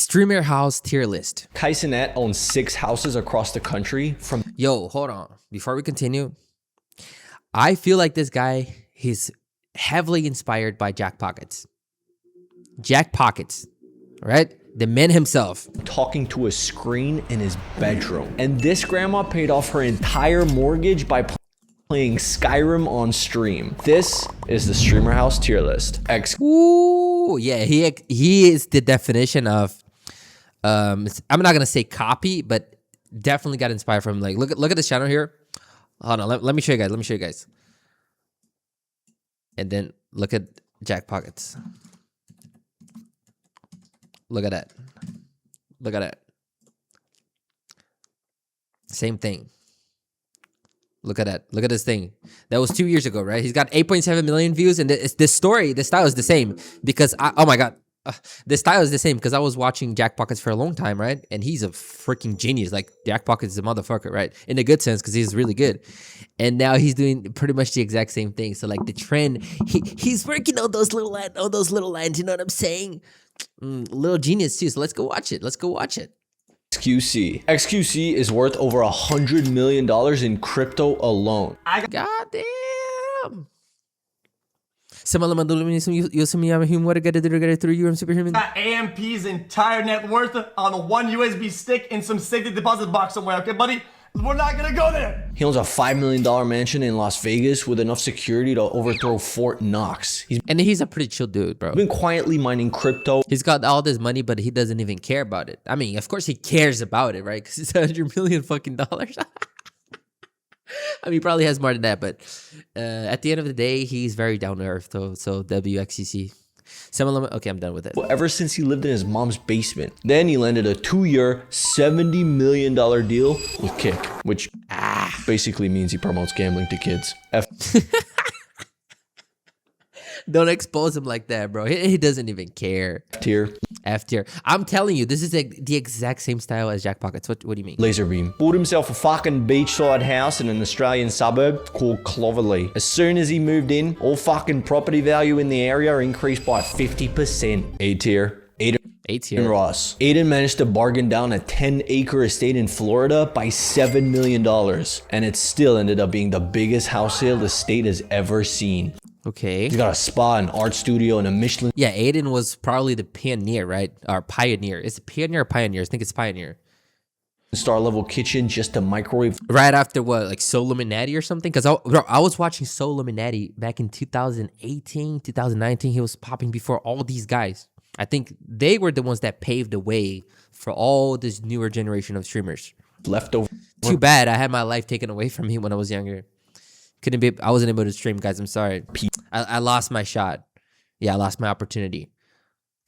Streamer house tier list. Kaisenet owns 6 houses across the country from... Yo, hold on. Before we continue, I feel like this guy, he's heavily inspired by Jack Pockets. Jack Pockets, right? The man himself. Talking to a screen in his bedroom. And this grandma paid off her entire mortgage by playing Skyrim on stream. This is the streamer house tier list. Ooh, yeah, he is the definition of, I'm not gonna say copy, but definitely got inspired from, like, look at this channel here. Hold on, let me show you guys. Let me show you guys. And then look at Jack Pockets. Look at that. Look at that. Same thing. Look at that. Look at this thing. That was 2 years ago, right? He's got 8.7 million views, and this story, the style is the same because oh my god, the style is the same because I was watching Jack Pockets for a long time, right? And he's a freaking genius. Like, Jack Pockets is a motherfucker, right? In a good sense, because he's really good. And now he's doing pretty much the exact same thing. So, like, the trend, he's working on those little lines. You know what I'm saying? Little genius too. So let's go watch it. Let's go watch it. XQC is worth over $100 million in crypto alone. God damn. AMP's entire net worth on one USB stick in some safety deposit box somewhere, okay, buddy? We're not gonna go there. He owns a $5 million mansion in Las Vegas with enough security to overthrow Fort Knox. He's a pretty chill dude, bro. He's been quietly mining crypto. He's got all this money, but he doesn't even care about it. I mean, of course he cares about it, right? Because it's $100 million fucking dollars. I mean, he probably has more than that, but at the end of the day, he's very down to earth, though. So WXCC. Okay, I'm done with it. Well, ever since he lived in his mom's basement. Then he landed a 2-year, $70 million deal with Kick, which basically means he promotes gambling to kids. Don't expose him like that, bro. He doesn't even care. Tier. F tier. I'm telling you, this is the exact same style as Jack Pockets. What do you mean? Laser beam. Bought himself a fucking beachside house in an Australian suburb called Clovelly. As soon as he moved in, all fucking property value in the area increased by 50%. A tier. Aiden Ross. Aiden managed to bargain down a 10-acre estate in Florida by $7 million. And it still ended up being the biggest house sale the state has ever seen. Okay. He's got a spa, an art studio, and a Michelin. Yeah, Aiden was probably the pioneer, right? Or pioneer. Is it pioneer or pioneer? I think it's pioneer. Star-level kitchen just to microwave. Right after what, like Soul Illuminati or something? Because I was watching Soul Illuminati back in 2018, 2019. He was popping before all these guys. I think they were the ones that paved the way for all this newer generation of streamers. Leftover. Too bad I had my life taken away from me when I was younger. I wasn't able to stream, guys. I'm sorry. I lost my shot. Yeah, I lost my opportunity.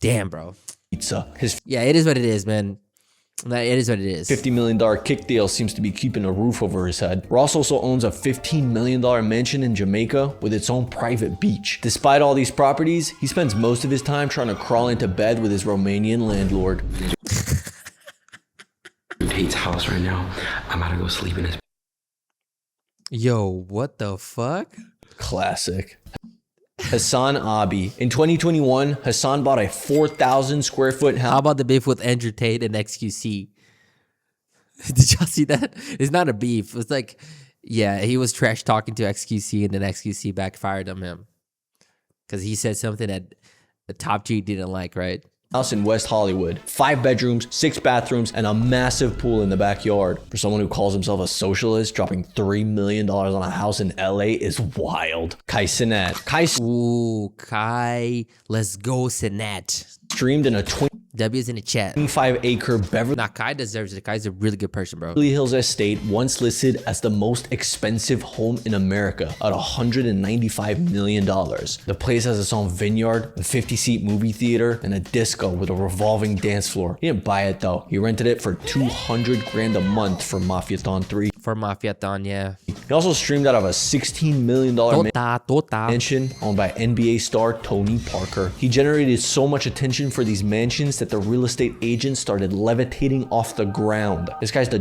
Damn, bro. Pizza. Yeah, it is what it is, man. It is what it is. $50 million kick deal seems to be keeping a roof over his head. Ross also owns a $15 million mansion in Jamaica with its own private beach. Despite all these properties, he spends most of his time trying to crawl into bed with his Romanian landlord. Dude hates house right now. I'm about to go sleep in his... Yo, what the fuck? Classic. Hassan Abi. In 2021, Hassan bought a 4,000 square foot house. How about the beef with Andrew Tate and XQC? Did y'all see that? It's not a beef. It's like, yeah, he was trash talking to XQC and then XQC backfired on him. Because he said something that the top G didn't like, right? House in West Hollywood. 5 bedrooms, 6 bathrooms, and a massive pool in the backyard. For someone who calls himself a socialist, dropping $3 million on a house in LA is wild. Kai Cenat. Ooh, Kai. Let's go, Cenat. Streamed in a W's in the chat. 25-acre Beverly. Nah, Kai deserves it. Kai's a really good person, bro. Hills estate, once listed as the most expensive home in America at $195 million. The place has its own vineyard, a 50-seat movie theater, and a disco with a revolving dance floor. He didn't buy it though. He rented it for $200 grand a month for Mafiathon 3. For Mafiathon, yeah. He also streamed out of a $16 million mansion owned by NBA star Tony Parker. He generated so much attention for these mansions that the real estate agents started levitating off the ground. This guy's the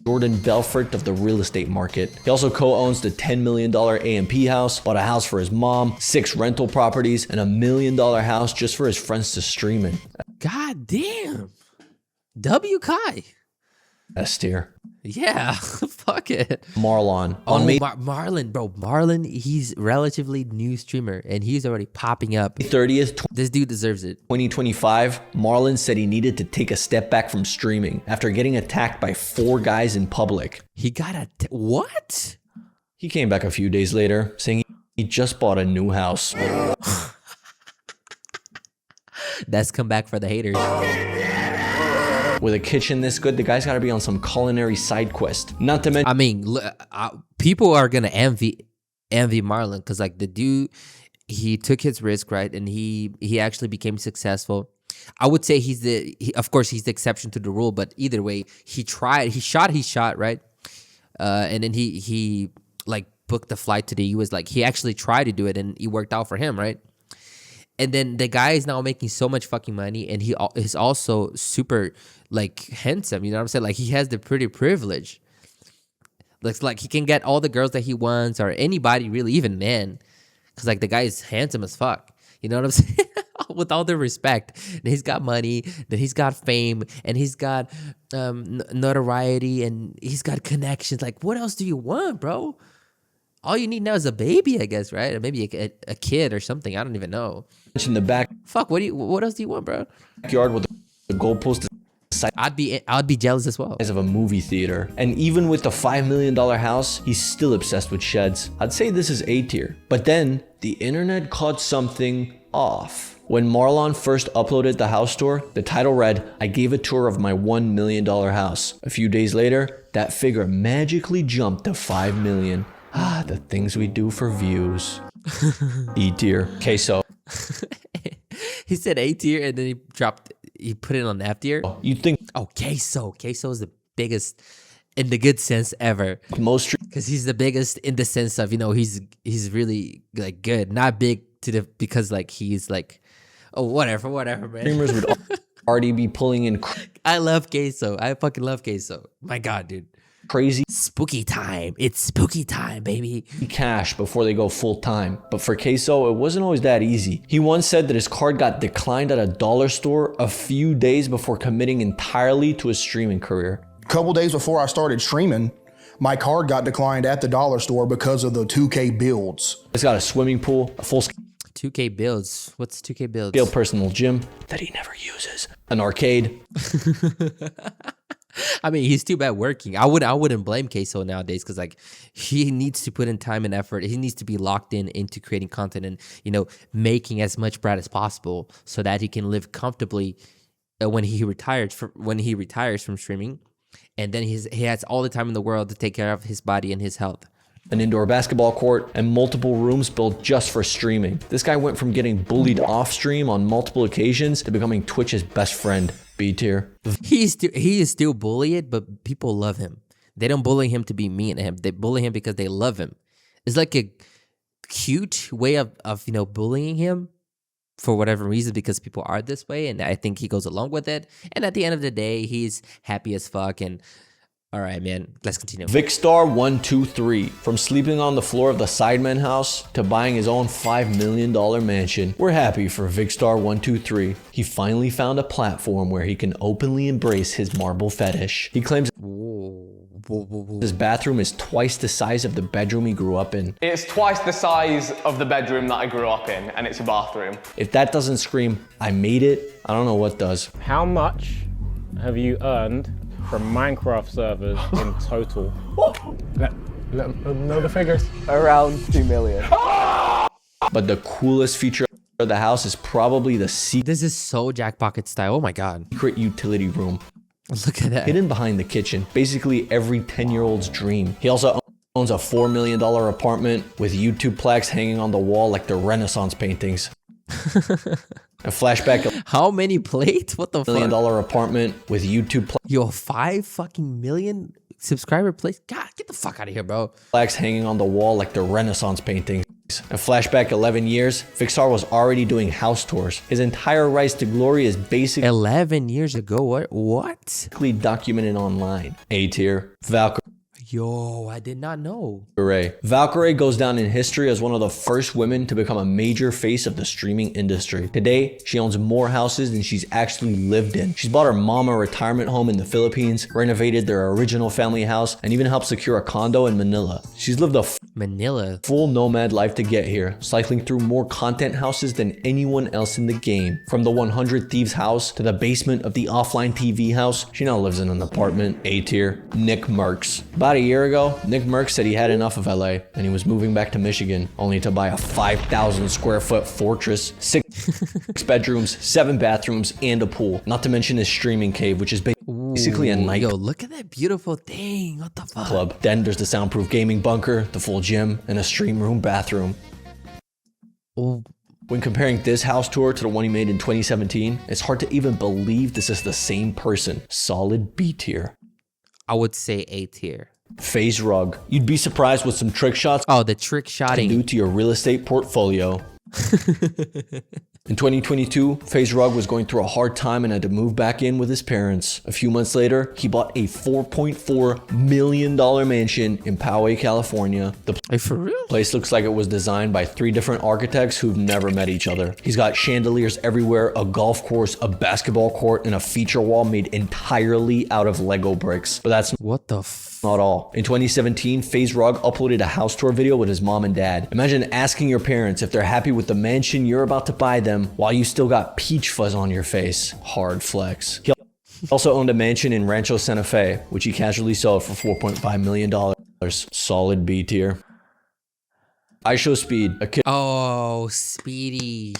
Jordan Belfort of the real estate market. He also co-owns the $10 million AMP house, bought a house for his mom, 6 rental properties, and $1 million house just for his friends to stream in. God damn. W Kai. S tier. Yeah, fuck it. Marlon. Oh, On May Marlon, bro. Marlon, he's relatively new streamer and he's already popping up. 30th, This dude deserves it. 2025, Marlon said he needed to take a step back from streaming after getting attacked by 4 guys in public. He got what? He came back a few days later saying he just bought a new house. That's come back for the haters. With a kitchen this good, the guy's got to be on some culinary side quest. Not to mention, I mean, people are gonna envy Marlon because like the dude, he took his risk, right, and he actually became successful. I would say of course he's the exception to the rule, but either way, he shot, right, and then he like booked the flight to the US. Like he actually tried to do it, and it worked out for him, right. And then the guy is now making so much fucking money, and he is also super like handsome. You know what I'm saying? Like he has the pretty privilege. Looks like he can get all the girls that he wants, or anybody really, even men, because like the guy is handsome as fuck. You know what I'm saying? With all the respect, and he's got money, then he's got fame, and he's got notoriety, and he's got connections. Like what else do you want, bro? All you need now is a baby, I guess, right? Or maybe a kid or something. I don't even know. in the Fuck, what else do you want, bro? backyard with the goalpost the I'd be jealous as well. size of a movie theater. And even with the $5 million house, he's still obsessed with sheds. I'd say this is A tier. But then the internet caught something off. When Marlon first uploaded the house tour, the title read, "I gave a tour of my $1 million house." A few days later, that figure magically jumped to 5 million. Ah, the things we do for views. E tier. Queso. He said A tier and then he put it on F tier. You think Oh, Queso is the biggest in the good sense ever. most Because he's the biggest in the sense of, he's really like good, not big because like he's like, oh, whatever, man. streamers would already be pulling in I love Queso. I fucking love Queso. My God, dude. crazy Spooky time. It's spooky time, baby. cash before they go full time. But for Queso, it wasn't always that easy. He once said that his card got declined at a dollar store a few days before committing entirely to a streaming career. Couple days before I started streaming, my card got declined at the dollar store because of the 2K builds. He's got a swimming pool, a full 2K builds. What's 2K builds? scale personal gym that he never uses, an arcade, I mean, he's too bad working. I wouldn't blame Queso nowadays because like he needs to put in time and effort. He needs to be locked into creating content and making as much bread as possible so that he can live comfortably when he retires from streaming, and then he has all the time in the world to take care of his body and his health. an indoor basketball court, and multiple rooms built just for streaming. This guy went from getting bullied off stream on multiple occasions to becoming Twitch's best friend. B tier. He is still bullied, but people love him. They don't bully him to be mean to him. They bully him because they love him. It's like a cute way of bullying him for whatever reason, because people are this way, and I think he goes along with it. And at the end of the day, he's happy as fuck. And all right, man, let's continue. Vicstar123, from sleeping on the floor of the Sidemen house to buying his own $5 million mansion. We're happy for Vicstar123. He finally found a platform where he can openly embrace his marble fetish. He claims his bathroom is twice the size of the bedroom he grew up in. It's twice the size of the bedroom that I grew up in, and it's a bathroom. If that doesn't scream, I made it, I don't know what does. How much have you earned from Minecraft servers in total? Let them know the figures. Around 2 million. But the coolest feature of the house is probably the This is so Jack Pocket style. Oh my God. secret utility room, Look at that. hidden behind the kitchen. Basically every 10-year-old's dream. He also owns a $4 million apartment with YouTube plaques hanging on the wall like the Renaissance paintings. A flashback How many plates? What the $1 million fuck? apartment with YouTube Yo, 5 fucking million subscriber plates? God, get the fuck out of here, bro. plaques hanging on the wall like the Renaissance paintings. A flashback 11 years, Vicstar was already doing house tours. His entire rise to glory is basically 11 years ago? What? documented online. A tier. Valkyrie. Yo, I did not know. Valkyrie goes down in history as one of the first women to become a major face of the streaming industry. Today, she owns more houses than she's actually lived in. She's bought her mom a retirement home in the Philippines, renovated their original family house, and even helped secure a condo in Manila. She's lived a Manila. full nomad life to get here, cycling through more content houses than anyone else in the game. From the 100 Thieves house to the basement of the offline TV house, she now lives in an apartment. A tier. Nick Merckx. About a year ago, Nick Merckx said he had enough of LA and he was moving back to Michigan, only to buy a 5,000 square foot fortress, 6 bedrooms, 7 bathrooms, and a pool. Not to mention his streaming cave, which is basically a night Yo, look at that beautiful thing. What the fuck? club. Then there's the soundproof gaming bunker, the full gym, and a stream room bathroom. Oh, When comparing this house tour to the one he made in 2017, it's hard to even believe this is the same person. Solid B tier. I would say A tier. FaZe Rug. You'd be surprised what some trick shots Oh, the trick can shotting. do to your real estate portfolio. In 2022, FaZe Rug was going through a hard time and had to move back in with his parents. A few months later, he bought a $4.4 million mansion in Poway, California. The Hey, for real? place looks like it was designed by 3 different architects who've never met each other. He's got chandeliers everywhere, a golf course, a basketball court, and a feature wall made entirely out of Lego bricks. But that's What the not all. In 2017, FaZe Rug uploaded a house tour video with his mom and dad. Imagine asking your parents if they're happy with the mansion you're about to buy them while you still got peach fuzz on your face. Hard flex. He also owned a mansion in Rancho Santa Fe, which he casually sold for $4.5 million. Solid B tier. I Show Speed, a kid Oh, Speedy.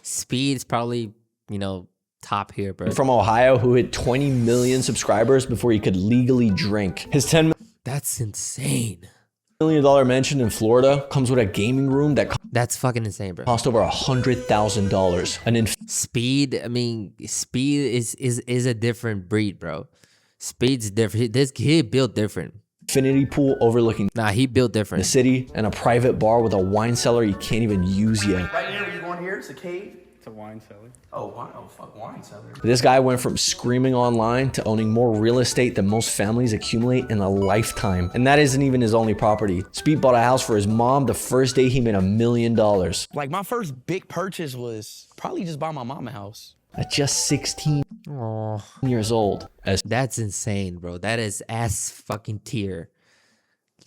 Speed's probably, top here, bro. from Ohio who hit 20 million subscribers before he could legally drink. His $10 That's insane. million mansion in Florida comes with a gaming room that That's fucking insane, bro. cost over $100,000. An Speed, Speed is a different breed, bro. Speed's different. He built different. infinity pool overlooking Nah, he built the different. city and a private bar with a wine cellar you can't even use yet. Right here, where you going here? It's a cave. It's a wine cellar. Oh, wow. Fuck, wine cellar. This guy went from screaming online to owning more real estate than most families accumulate in a lifetime. And that isn't even his only property. Speed bought a house for his mom the first day he made $1 million. Like, my first big purchase was probably just buy my mama a house. At just 16 Oh, years old. As that's insane, bro. That is ass fucking tier.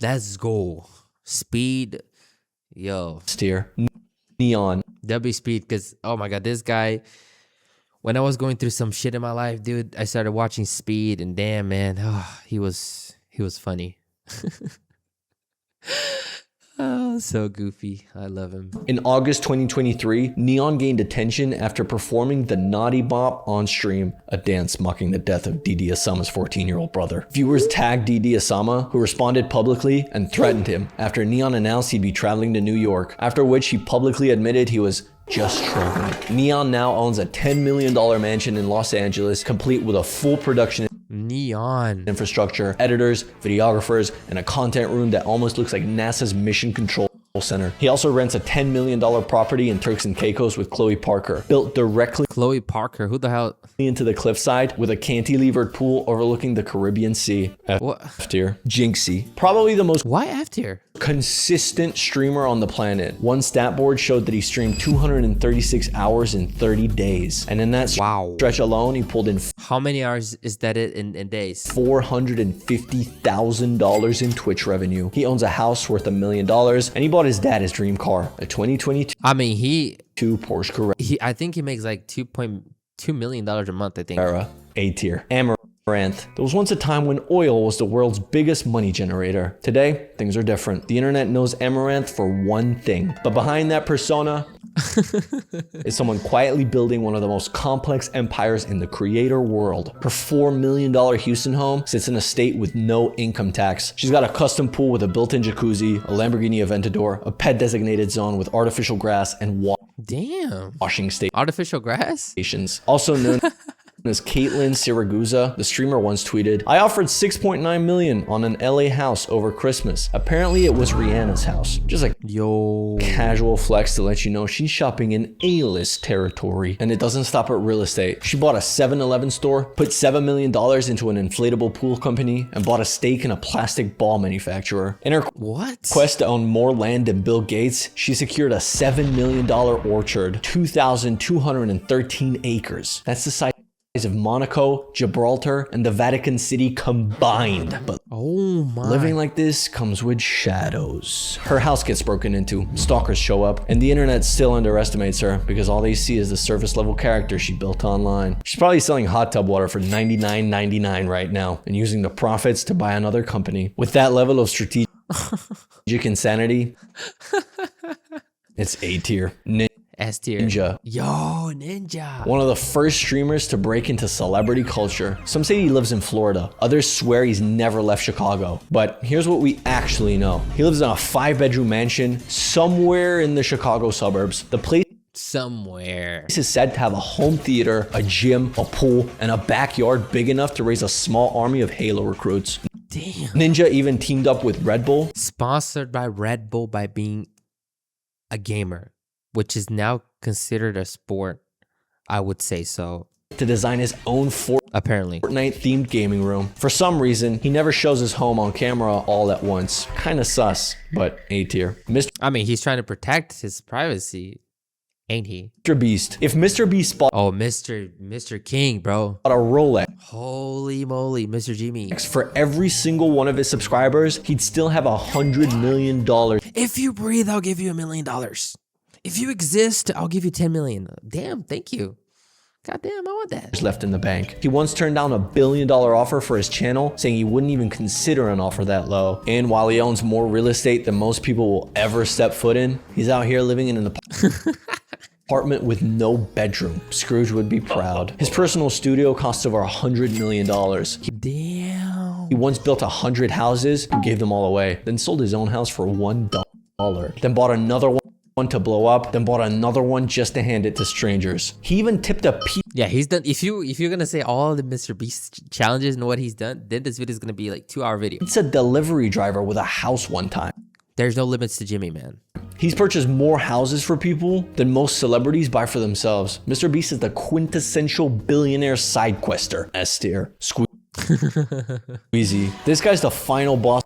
Let's go. Speed. Yo. tier. Neon. W Speed, because, oh my God, this guy, when I was going through some shit in my life, dude, I started watching Speed, and damn, man, he was funny. Oh, so goofy. I love him. In August 2023, Neon gained attention after performing the Naughty Bop on stream, a dance mocking the death of Didi Asama's 14-year-old brother. Viewers tagged Didi Asama, who responded publicly and threatened him after Neon announced he'd be traveling to New York, after which he publicly admitted he was just trolling. Neon now owns a $10 million mansion in Los Angeles, complete with a full production Neon. infrastructure, editors, videographers, and a content room that almost looks like NASA's Mission Control Center. He also rents a $10 million property in Turks and Caicos with Chloe Parker, built directly Chloe Parker. Who the hell? into the cliffside with a cantilevered pool overlooking the Caribbean Sea. What? F tier. Jinxie. Probably the most Why F tier? consistent streamer on the planet. One stat board showed that he streamed 236 hours in 30 days. And in that Wow. stretch alone, he pulled in How many hours is that in days? $450,000 in Twitch revenue. He owns a house worth $1 million, and he bought his dad his dream car, a 2022 I mean, Porsche I think he makes like $2.2 million a month, I think. Carrera. A tier. Amaranth. There was once a time when oil was the world's biggest money generator. Today, things are different. The internet knows Amaranth for one thing, but behind that persona is someone quietly building one of the most complex empires in the creator world. Her $4 million Houston home sits in a state with no income tax. She's got a custom pool with a built-in jacuzzi, a Lamborghini Aventador, a pet designated zone with artificial grass and Damn. washing Artificial grass? stations. Also known As Caitlin Siragusa, the streamer, once tweeted, I offered 6.9 million on an LA house over Christmas. Apparently it was Rihanna's house. Just a casual flex to let you know she's shopping in A-list territory. And it doesn't stop at real estate. She bought a 7-Eleven store, put $7 million into an inflatable pool company, and bought a stake in a plastic ball manufacturer. In her quest to own more land than Bill Gates, she secured a $7 million orchard, 2,213 acres. That's the size of Monaco, Gibraltar, and the Vatican City combined. But living like this comes with shadows. Her house gets broken into, stalkers show up, and the internet still underestimates her because all they see is the surface level character she built online. She's probably selling hot tub water for $99.99 right now and using the profits to buy another company. With that level of strategic insanity, it's A tier. S tier. Ninja. Yo, Ninja. One of the first streamers to break into celebrity culture. Some say he lives in Florida. Others swear he's never left Chicago. But here's what we actually know. He lives in a 5-bedroom mansion somewhere in the Chicago suburbs. The place is said to have a home theater, a gym, a pool, and a backyard big enough to raise a small army of Halo recruits. Damn. Ninja even teamed up with Red Bull. Sponsored by Red Bull by being a gamer, which is now considered a sport, I would say so. To design his own apparently Fortnite-themed gaming room. For some reason, he never shows his home on camera all at once. Kinda sus, but A tier. I mean, he's trying to protect his privacy, ain't he? Mr. Beast. If Mr. Beast bought Mr. King, bro. a Rolex, Holy moly, Mr. Jimmy. for every single one of his subscribers, he'd still have $100 million If you breathe, I'll give you $1 million. If you exist, I'll give you 10 million. Damn, thank you. Goddamn, I want that. left in the bank. He once turned down $1 billion offer for his channel, saying he wouldn't even consider an offer that low. And while he owns more real estate than most people will ever step foot in, he's out here living in an apartment with no bedroom. Scrooge would be proud. His personal studio costs over $100 million. Damn. He once built 100 houses and gave them all away, then sold his own house for $1. Then bought another one to blow up, then bought another one just to hand it to strangers. He even tipped a Yeah, he's done. If you're gonna say all the Mr. Beast challenges and what he's done, then this video is gonna be like 2-hour video. pizza delivery driver with a house one time. There's no limits to Jimmy, man. He's purchased more houses for people than most celebrities buy for themselves. Mr. Beast is the quintessential billionaire side quester. S tier. Squeezy. This guy's the final boss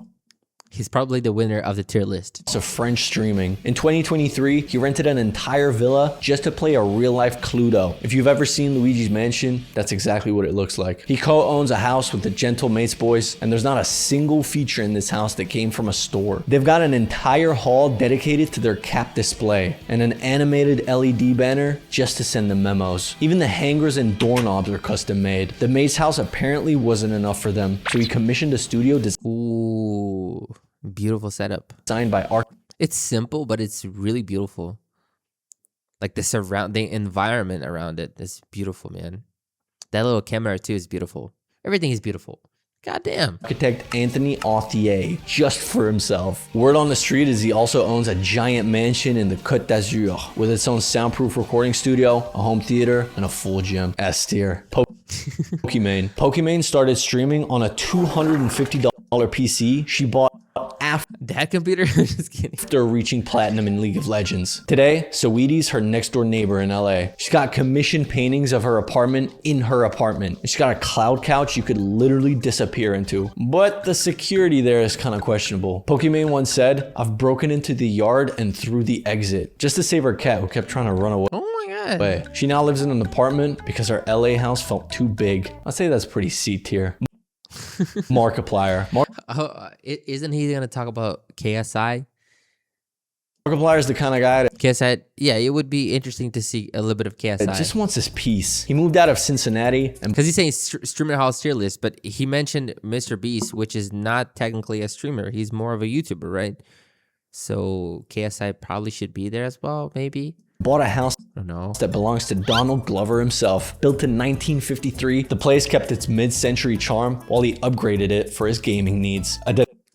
He's probably the winner of the tier list. of French streaming. In 2023, he rented an entire villa just to play a real-life Cluedo. If you've ever seen Luigi's Mansion, that's exactly what it looks like. He co-owns a house with the Gentle Mates boys, and there's not a single feature in this house that came from a store. They've got an entire hall dedicated to their cap display, and an animated LED banner just to send them memos. Even the hangers and doorknobs are custom made. The Mates house apparently wasn't enough for them, so he commissioned a studio Ooh, beautiful setup. designed by It's simple, but it's really beautiful. Like the environment around it is beautiful, man. That little camera too is beautiful. Everything is beautiful. Goddamn. architect Anthony Authier just for himself. Word on the street is he also owns a giant mansion in the Côte d'Azur with its own soundproof recording studio, a home theater, and a full gym. S tier. Pokimane. Pokimane started streaming on a $250 PC she bought That computer? Just kidding. after reaching platinum in League of Legends. Today, Saweetie's her next door neighbor in LA. She's got commissioned paintings of her apartment in her apartment. And she's got a cloud couch you could literally disappear into. But the security there is kind of questionable. Pokimane once said, I've broken into the yard and through the exit just to save her cat who kept trying to run away. Oh my god. She now lives in an apartment because her LA house felt too big. I'd say that's pretty C tier. Markiplier. Isn't he gonna talk about KSI? Markiplier is the kind of guy that KSI, yeah, it would be interesting to see a little bit of KSI. just wants his peace. He moved out of Cincinnati and Because he's saying streamer house tier list, but he mentioned Mr. Beast, which is not technically a streamer. He's more of a YouTuber, right? So KSI probably should be there as well, maybe. bought a house I don't know. that belongs to Donald Glover himself. Built in 1953, the place kept its mid-century charm while he upgraded it for his gaming needs. A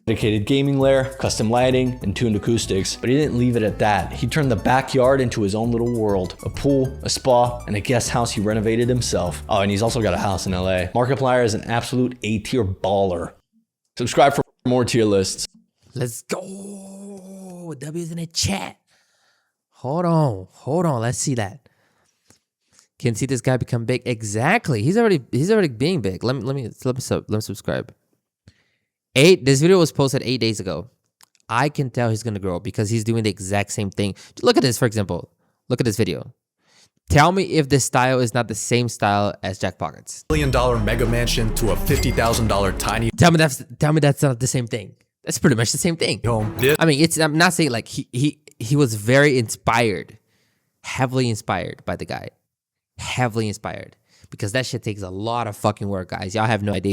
dedicated gaming lair, custom lighting, and tuned acoustics. But he didn't leave it at that. He turned the backyard into his own little world. A pool, a spa, and a guest house he renovated himself. Oh, and he's also got a house in LA. Markiplier is an absolute A-tier baller. Subscribe for more tier lists. Let's go. W's in the chat. Hold on. Let's see that. Can see this guy become big. Exactly. He's already being big. Let me subscribe. This video was posted 8 days ago. I can tell he's gonna grow because he's doing the exact same thing. Look at this, for example. Look at this video. Tell me if this style is not the same style as Jack Pockets. $1 million mega mansion to a $50,000 tiny Tell me that's not the same thing. That's pretty much the same thing. home. I mean, I'm not saying like he was very inspired, heavily inspired by the guy, heavily inspired, because that shit takes a lot of fucking work, guys. Y'all have no idea.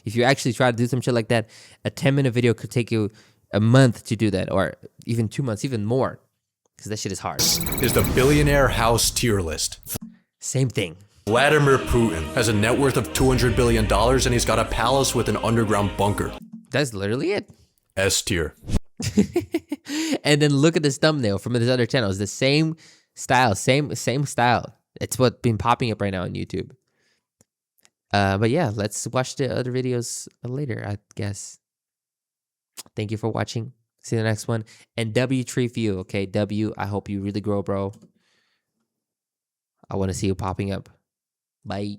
If you actually try to do some shit like that, a 10-minute video could take you a month to do that, or even 2 months, even more, because that shit is hard. Is the billionaire house tier list. Same thing. Vladimir Putin has a net worth of $200 billion and he's got a palace with an underground bunker. That's literally it. S tier. And then look at this thumbnail from his other channels. The same style, same style. It's what's been popping up right now on YouTube. But yeah, let's watch the other videos later, I guess. Thank you for watching. See you in the next one. And W tree for you, okay? W, I hope you really grow, bro. I want to see you popping up. Bye.